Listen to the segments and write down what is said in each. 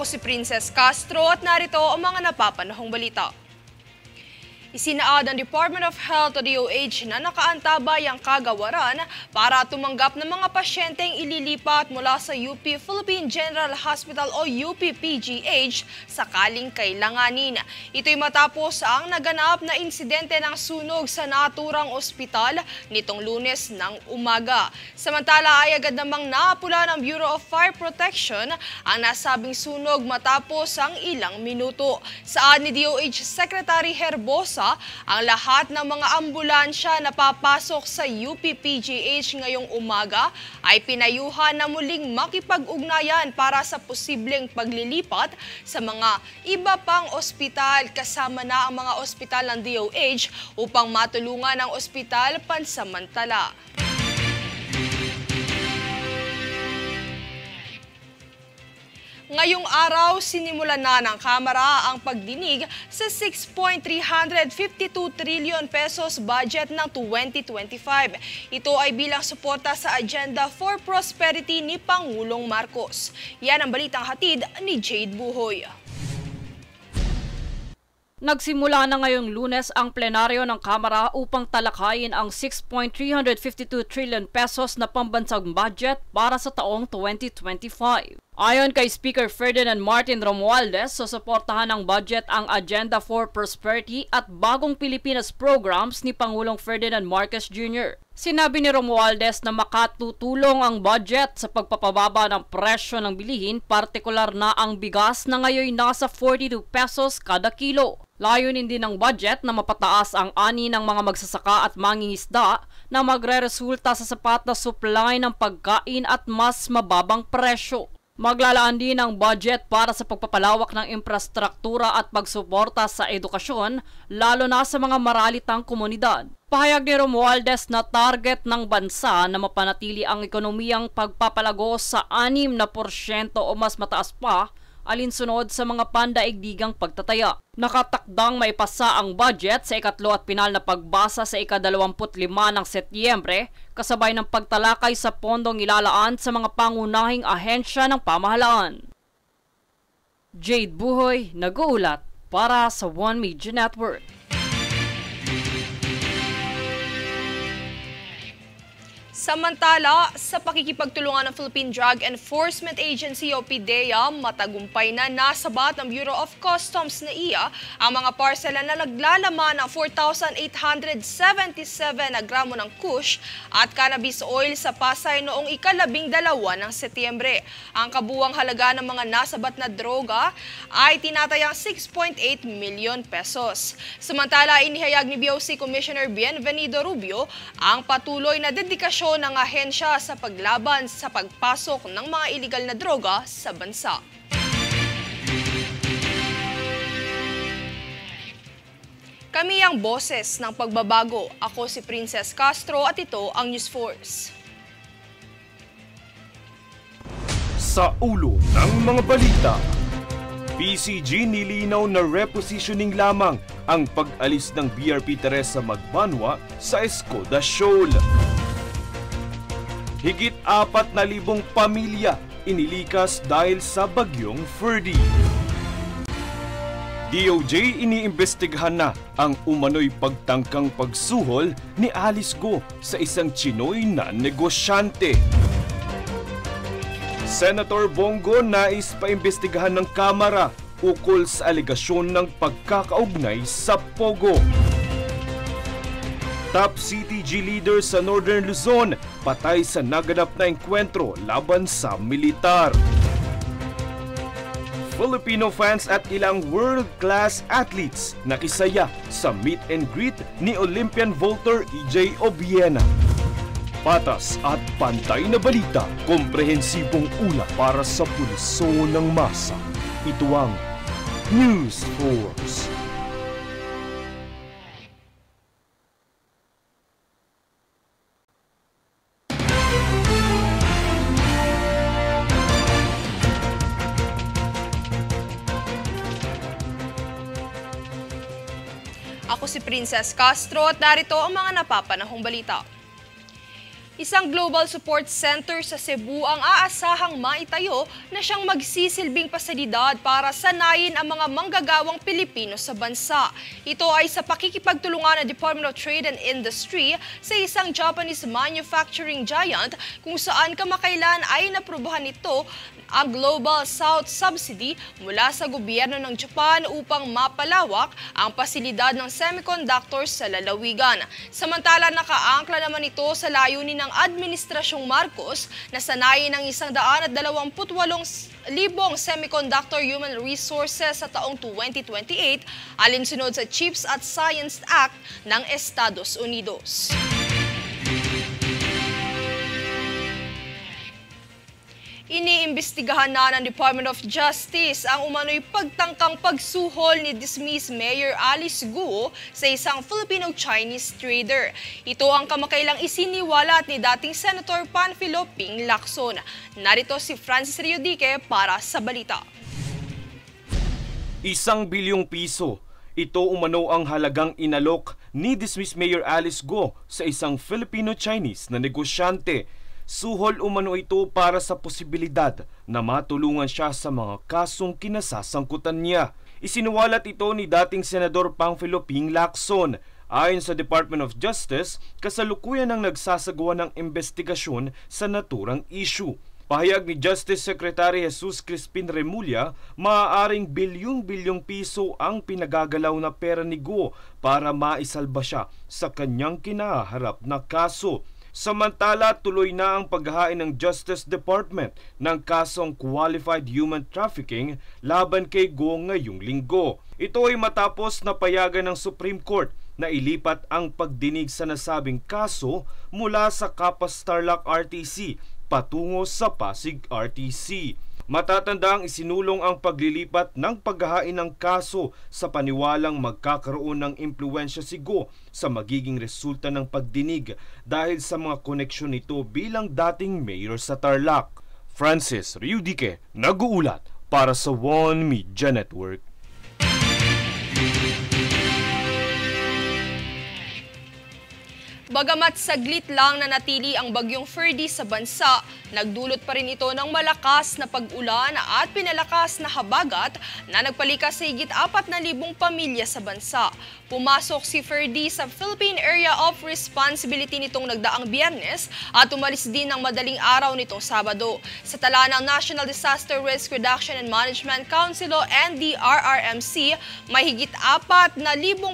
Ako si Princess Castro at narito ang mga napapanahong balita. Isinaad ng Department of Health o DOH na nakaantabay ang kagawaran para tumanggap ng mga pasyenteng ililipat mula sa UP Philippine General Hospital o UP-PGH sakaling kailanganin. Ito'y matapos ang naganap na insidente ng sunog sa naturang ospital nitong Lunes ng umaga. Samantala ay agad namang naapula ng Bureau of Fire Protection ang nasabing sunog matapos ang ilang minuto. Saad ni DOH Secretary Herbosa, ang lahat ng mga ambulansya na papasok sa UP-PGH ngayong umaga ay pinayuhan na muling makipag-ugnayan para sa posibleng paglilipat sa mga iba pang ospital kasama na ang mga ospital ng DOH upang matulungan ang ospital pansamantala. Ngayong araw, sinimulan na ng Kamara ang pagdinig sa 6.352 trillion pesos budget ng 2025. Ito ay bilang suporta sa Agenda for Prosperity ni Pangulong Marcos. Yan ang balitang hatid ni Jade Buhoy. Nagsimula na ngayong Lunes ang plenaryo ng Kamara upang talakayin ang 6.352 trillion pesos na pambansang budget para sa taong 2025. Ayon kay Speaker Ferdinand Martin Romualdez, susuportahan ng budget ang Agenda for Prosperity at Bagong Pilipinas programs ni Pangulong Ferdinand Marcos Jr. Sinabi ni Romualdez na makatutulong ang budget sa pagpapababa ng presyo ng bilihin, partikular na ang bigas na ngayon nasa 42 pesos kada kilo. Layunin din ng budget na mapataas ang ani ng mga magsasaka at mangingisda na magreresulta sa sapat na supply ng pagkain at mas mababang presyo. Maglalaan din ang budget para sa pagpapalawak ng infrastruktura at pagsuporta sa edukasyon, lalo na sa mga maralitang komunidad. Pahayag ni Romualdez na target ng bansa na mapanatili ang ekonomiyang pagpapalago sa 6% o mas mataas pa, alinsunod sa mga pandaigdigang pagtataya. Nakatakdang maipasa ang budget sa ikatlo at pinal na pagbasa sa ika-25 ng Setyembre, kasabay ng pagtalakay sa pondong ilalaan sa mga pangunahing ahensya ng pamahalaan. Jade Buhoy, nag-uulat para sa One Media Network. Samantala, sa pakikipagtulungan ng Philippine Drug Enforcement Agency o PDEA, matagumpay na nasabat ng Bureau of Customs na iya ang mga parsela na naglalaman ng 4,877 na gramo ng kush at cannabis oil sa Pasay noong ika-12 ng Setyembre. Ang kabuwang halaga ng mga nasabat na droga ay tinatayang 6.8 million pesos. Samantala, inihayag ni BOC Commissioner Bienvenido Rubio ang patuloy na dedikasyon ng ahensya sa paglaban sa pagpasok ng mga iligal na droga sa bansa. Kami ang boses ng pagbabago. Ako si Princess Castro at ito ang News Force. Sa ulo ng mga balita, PCG nilinaw na repositioning lamang ang pag-alis ng BRP Teresa Magbanwa sa Escoda Shoal. Higit 4,000 pamilya inilikas dahil sa bagyong Ferdy. DOJ iniimbestigahan na ang umano'y pagtangkang pagsuhol ni Alice Go sa isang Chinoy na negosyante. Senator Bongo nais paimbestigahan ng Kamara ukol sa alegasyon ng pagkakaugnay sa Pogo. Top CTG leader sa Northern Luzon patay sa naganap na engkwentro laban sa militar. Filipino fans at ilang world-class athletes nakisaya sa meet and greet ni Olympian vaulter EJ Obiena. Patas at pantay na balita, komprehensibong ulat para sa pulso ng masa. Ito ang News Force. Ako si Princess Castro at narito ang mga napapanahong balita. Isang global support center sa Cebu ang aasahang maitayo na siyang magsisilbing pasilidad para sanayin ang mga manggagawang Pilipino sa bansa. Ito ay sa pakikipagtulungan ng Department of Trade and Industry sa isang Japanese manufacturing giant kung saan kamakailan ay naprubahan nito ang Global South Subsidy mula sa gobyerno ng Japan upang mapalawak ang pasilidad ng semiconductors sa lalawigan. Samantala, nakaangkla naman ito sa layunin ng Administrasyong Marcos na sanayin ng 128,000 semiconductor human resources sa taong 2028 alinsunod sa Chips at Science Act ng Estados Unidos. Iniimbestigahan na ng Department of Justice ang umano'y pagtangkang pagsuhol ni dismissed Mayor Alice Guo sa isang Filipino-Chinese trader. Ito ang kamakailang isiniwalat ni dating Senator Panfilo Ping Lacson. Narito si Francis Riodique para sa balita. 1 bilyong piso. Ito umano ang halagang inalok ni dismissed Mayor Alice Guo sa isang Filipino-Chinese na negosyante. Suhol umano ito para sa posibilidad na matulungan siya sa mga kasong kinasasangkutan niya. Isinuwalat ito ni dating Senador Panfilo Ping Lacson. Ayon sa Department of Justice, kasalukuyan ang nagsasagawa ng investigasyon sa naturang issue. Pahayag ni Justice Secretary Jesus Crispin Remulla, maaaring bilyong-bilyong piso ang pinagagalaw na pera ni Guo para maisalba siya sa kanyang kinaharap na kaso. Samantala, tuloy na ang paghahain ng Justice Department ng kasong qualified human trafficking laban kay Guo ngayong linggo. Ito ay matapos na payagan ng Supreme Court na ilipat ang pagdinig sa nasabing kaso mula sa Capas Tarlac RTC patungo sa Pasig RTC. Matatandang isinulong ang paglilipat ng paghahain ng kaso sa paniwalang magkakaroon ng impluwensya si Guo sa magiging resulta ng pagdinig dahil sa mga koneksyon nito bilang dating mayor sa Tarlac. Francis Riodique, nag-uulat para sa One Media Network. Bagamat saglit lang na natili ang bagyong Ferdy sa bansa, nagdulot pa rin ito ng malakas na pag-ulan at pinalakas na habagat na nagpalikas sa higit 4,000 pamilya sa bansa. Pumasok si Ferdy sa Philippine Area of Responsibility nitong nagdaang Biyernes at umalis din ng madaling araw nitong Sabado. Sa tala ng National Disaster Risk Reduction and Management Council o NDRRMC, may higit 4,000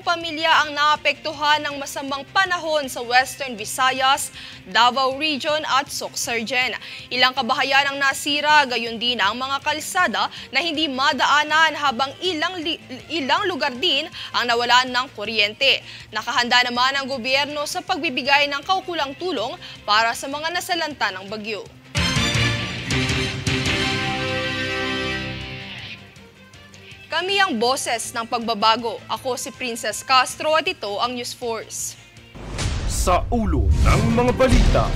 pamilya ang naapektuhan ng masamang panahon sa Western Visayas, Davao Region at Soc-Sargen. Ilang kabahayan ang nasira, gayon din ang mga kalsada na hindi madaanan habang ilang lugar din ang nawalan ng kuryente. Nakahanda naman ang gobyerno sa pagbibigay ng kaukulang tulong para sa mga nasalanta ng bagyo. Kami ang boses ng pagbabago. Ako si Princess Castro at ito ang News Force. Sa ulo ng mga balita,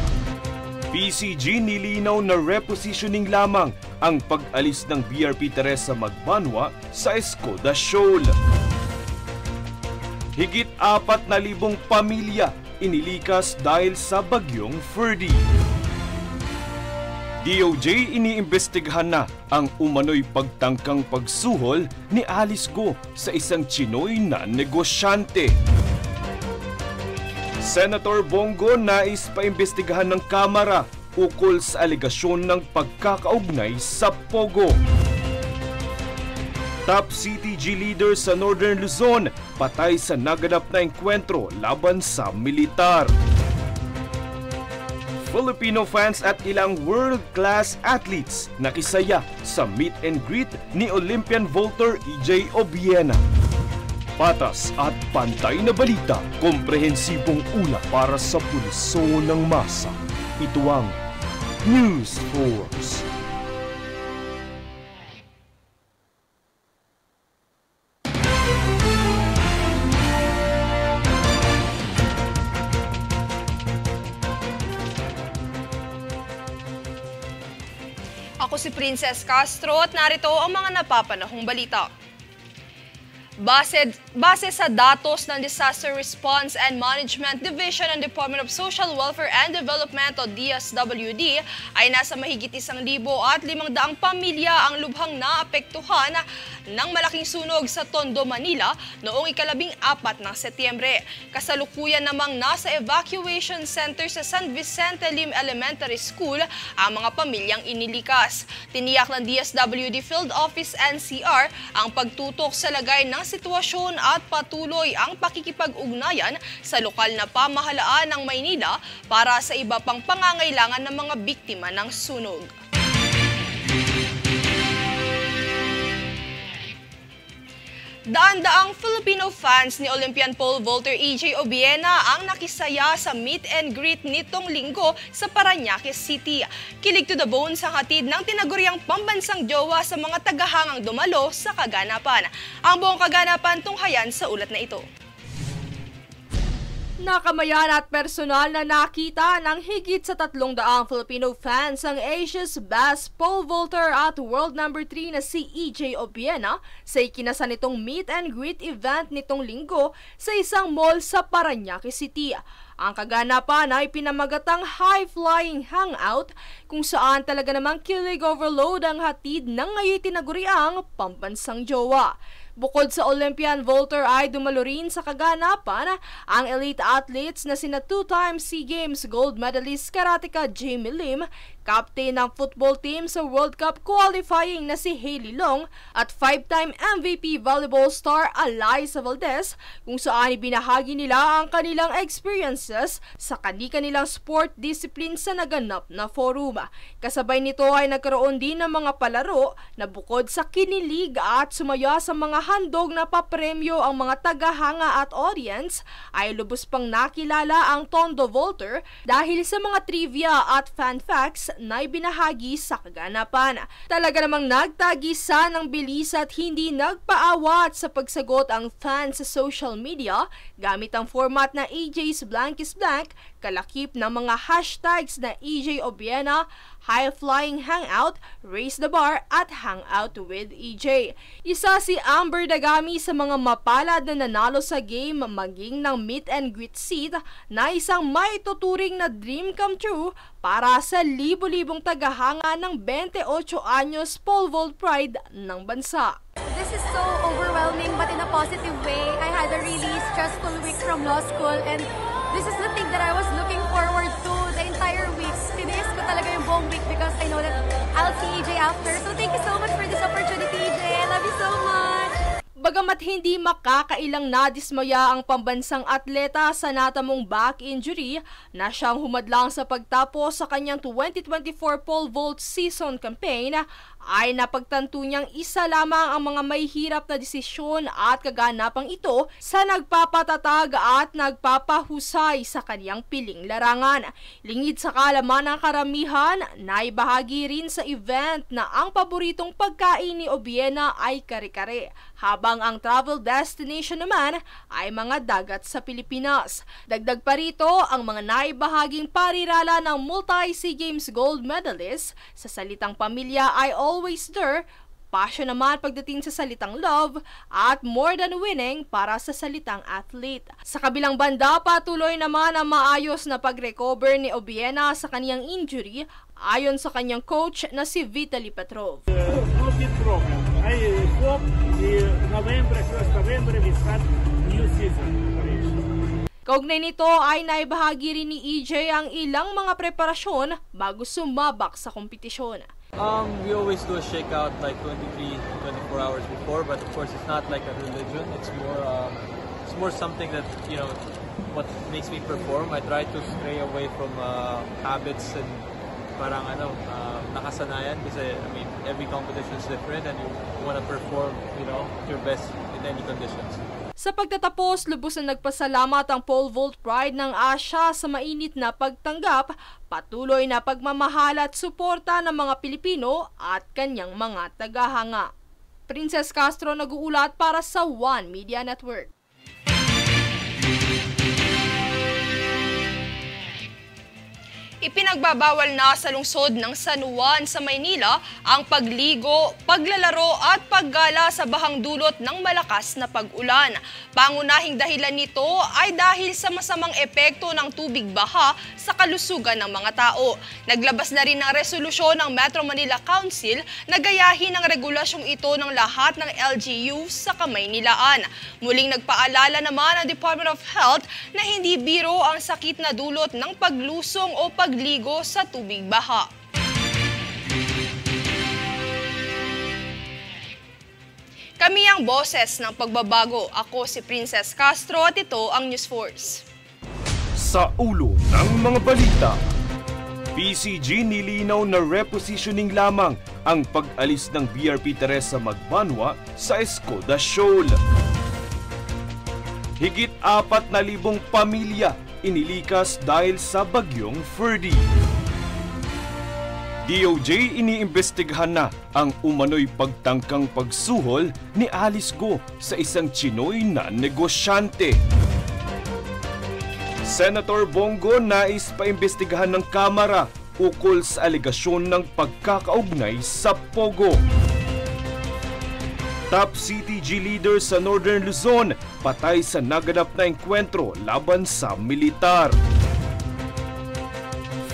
PCG nilinaw na repositioning lamang ang pag-alis ng BRP Teresa Magbanwa sa Escoda Shoal. Higit 4,000 pamilya inilikas dahil sa bagyong Ferdy. DOJ iniimbestigahan na ang umano'y pagtangkang pagsuhol ni Alice Guo sa isang Chinoy na negosyante. Senator Bongo nais paimbestigahan ng Kamara ukol sa alegasyon ng pagkakaugnay sa Pogo. Top CTG leader sa Northern Luzon patay sa naganap na engkwentro laban sa militar. Filipino fans at ilang world-class athletes nakisaya sa meet and greet ni Olympian vaulter EJ Obiena. Patas at pantay na balita, komprehensibong ulat para sa pulso ng masa. Ito ang News Force. Ako si Princess Castro at narito ang mga napapanahong balita. Base sa datos ng Disaster Response and Management Division ng Department of Social Welfare and Development o DSWD ay nasa mahigit 1,500 pamilya ang lubhang naapektuhan ng malaking sunog sa Tondo, Manila noong ika-14 ng Setyembre. Kasalukuyan namang nasa evacuation center sa San Vicente Lim Elementary School ang mga pamilyang inilikas. Tiniyak ng DSWD Field Office NCR ang pagtutok sa lagay ng sitwasyon at patuloy ang pakikipag-ugnayan sa lokal na pamahalaan ng Maynila para sa iba pang pangangailangan ng mga biktima ng sunog. Daan-daang Filipino fans ni Olympian pole vaulter EJ Obiena ang nakisaya sa meet and greet nitong linggo sa Parañaque City. Kilig to the bone sa hatid ng tinaguriang pambansang jowa sa mga tagahangang dumalo sa kaganapan. Ang buong kaganapan tunghayan sa ulat na ito. Nakamayan at personal na nakita ng higit sa 300 Filipino fans ang Asia's best pole vaulter at world number 3 na si EJ Obiena sa ikinasa nitong meet and greet event nitong linggo sa isang mall sa Parañaque City. Ang kaganapan ay pinamagatang high-flying hangout kung saan talaga namang kilig overload ang hatid ng ngayon tinaguriang pambansang jowa. Bukod sa Olympian vaulter ay dumalo rin sa kaganapan ang elite athletes na sina 2-time SEA Games gold medalist karateka Jamie Lim, captain ng football team sa World Cup qualifying na si Hailey Long at 5-time MVP volleyball star Alyssa Valdez kung saan ibinahagi nila ang kanilang experiences sa kani-kanilang sport discipline sa naganap na forum. Kasabay nito ay nagkaroon din ng mga palaro na bukod sa kinilig at sumaya sa mga handog na papremyo ang mga tagahanga at audience ay lubos pang nakilala ang Tondo vaulter dahil sa mga trivia at fan facts na ibinahagi sa kaganapan. Talaga namang nagtagisa ng bilis at hindi nagpaawat sa pagsagot ang fans sa social media gamit ang format na EJ's Blank is Blank, kalakip ng mga hashtags na EJ Obiena, High Flying Hangout, Raise the Bar at Hangout with EJ. Isa si Amber Dagami sa mga mapalad na nanalo sa game maging ng meet and greet seat na isang maituturing na dream come true para sa libo-libong tagahanga ng 28 anyos pole vault pride ng bansa. This is so overwhelming but in a positive way. I had a really stressful week from law school and this is the thing that I was looking forward to the entire week. Tiniis ko talaga yung buong week because I know that I'll see EJ after. So thank you so much for this opportunity, EJ. I love you so much. Bagamat hindi makakailang nadismaya ang pambansang atleta sa natamong back injury na siyang humadlang sa pagtapos sa kanyang 2024 pole vault season campaign, ay napagtanto niyang isa lamang ang mga may hirap na desisyon at kaganapang ito sa nagpapatatag at nagpapahusay sa kaniyang piling larangan. Lingid sa kaalaman ng karamihan, naibahagi rin sa event na ang paboritong pagkain ni Obiena ay kare-kare, habang ang travel destination naman ay mga dagat sa Pilipinas. Dagdag pa rito ang mga naibahaging parirala ng multi-SEA Games gold medalist sa salitang pamilya ay always there, passion naman pagdating sa salitang love, at more than winning para sa salitang athlete. Sa kabilang banda, patuloy naman ang maayos na pag-recover ni Obiena sa kaniyang injury ayon sa kanyang coach na si Vitaly Petrov. No big problem. I hope November, 1st November we start new season. Kaugnay nito ay naibahagi rin ni EJ ang ilang mga preparasyon bago sumabak sa kompetisyon. We always do a shakeout like 23, 24 hours before, but of course it's not like a religion. It's more something that, you know, what makes me perform. I try to stray away from habits and parang nakasanayan kasi I mean every competition is different and you want to perform, you know, your best in any conditions. Sa pagtatapos, lubos na nagpasalamat ang pole vault pride ng Asia sa mainit na pagtanggap, patuloy na pagmamahal at suporta ng mga Pilipino at kanyang mga tagahanga. Princess Castro nag-uulat para sa One Media Network. Ipinagbabawal na sa lungsod ng San Juan sa Maynila ang pagligo, paglalaro at paggala sa bahang dulot ng malakas na pag-ulan. Pangunahing dahilan nito ay dahil sa masamang epekto ng tubig baha sa kalusugan ng mga tao. Naglabas na rin ng resolusyon ng Metro Manila Council na gayahin ang regulasyong ito ng lahat ng LGU sa Kamaynilaan. Muling nagpaalala naman ang Department of Health na hindi biro ang sakit na dulot ng paglusong o pagligo sa tubig baha. Kami ang boses ng pagbabago. Ako si Princess Castro at ito ang News Force. Sa ulo ng mga balita, PCG nilinaw na repositioning lamang ang pag-alis ng BRP Teresa Magbanwa sa Escoda Shoal. Higit 4,000 pamilya inilikas dahil sa bagyong Ferdy. DOJ iniimbestigahan na ang umano'y pagtangkang pagsuhol ni Alice Go sa isang Chinoy na negosyante. Senator Bongo nais paimbestigahan ng Kamara ukol sa alegasyon ng pagkakaugnay sa Pogo. Top CTG leader sa Northern Luzon patay sa naganap na engkwentro laban sa militar.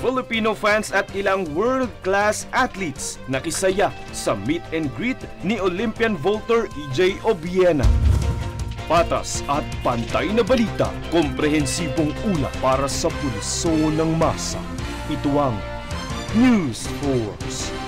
Filipino fans at ilang world-class athletes nakisaya sa meet and greet ni Olympian vaulter EJ Obiena. Patas at pantay na balita, komprehensibong ulat para sa pulso ng masa. Ito ang News Force.